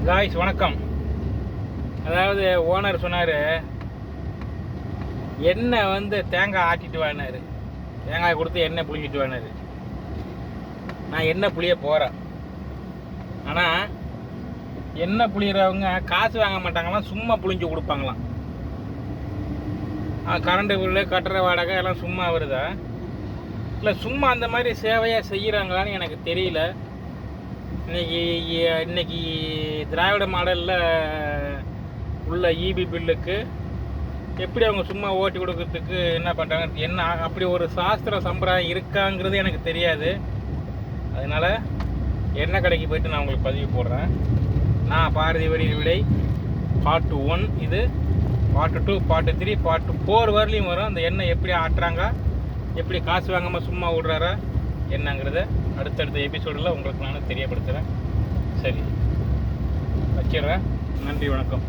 Guys வணக்கம். அதாவது owner சொன்னார், எண்ணெய் தேங்காய் ஆட்டிட்டு வானார், தேங்காய் கொடுத்து எண்ணெய் புளிஞ்சிட்டு வானார். நான் எண்ணெய் புளிய போகிறேன். ஆனால் எண்ணெய் புளியறவங்க காசு வாங்க மாட்டாங்களாம், சும்மா புளிஞ்சு கொடுப்பாங்களாம். கரண்ட் பில்லு, கட்டுற வாடகை எல்லாம் சும்மா வருதா இல்லை சும்மா அந்த மாதிரி சேவையாக செய்கிறாங்களான்னு எனக்கு தெரியல. இன்னைக்கு திராவிட மாடலில் உள்ள இபி பில்லுக்கு எப்படி அவங்க சும்மா ஓட்டி கொடுக்கறதுக்கு என்ன பண்ணுறாங்க, என்ன அப்படி ஒரு சாஸ்திர சம்பிரதாயம் இருக்காங்கிறது எனக்கு தெரியாது. அதனால் எண்ணெய் கடைக்கு போய்ட்டு நான் உங்களுக்கு பதிவு போடுறேன். நான் பாரதி வரி விடை பார்ட் 1, இது பார்ட் 2, பார்ட் 3, பார்ட் 4 வரலையும் வரும். அந்த எண்ணெய் எப்படி ஆட்டுறாங்க, எப்படி காசு வாங்காமல் சும்மா விடுறாரா என்னங்கிறத அடுத்தடுத்த எபிசோடில் உங்களுக்கு நான் தெரியப்படுத்துகிறேன். சரி, வச்சிடுறேன். நன்றி, வணக்கம்.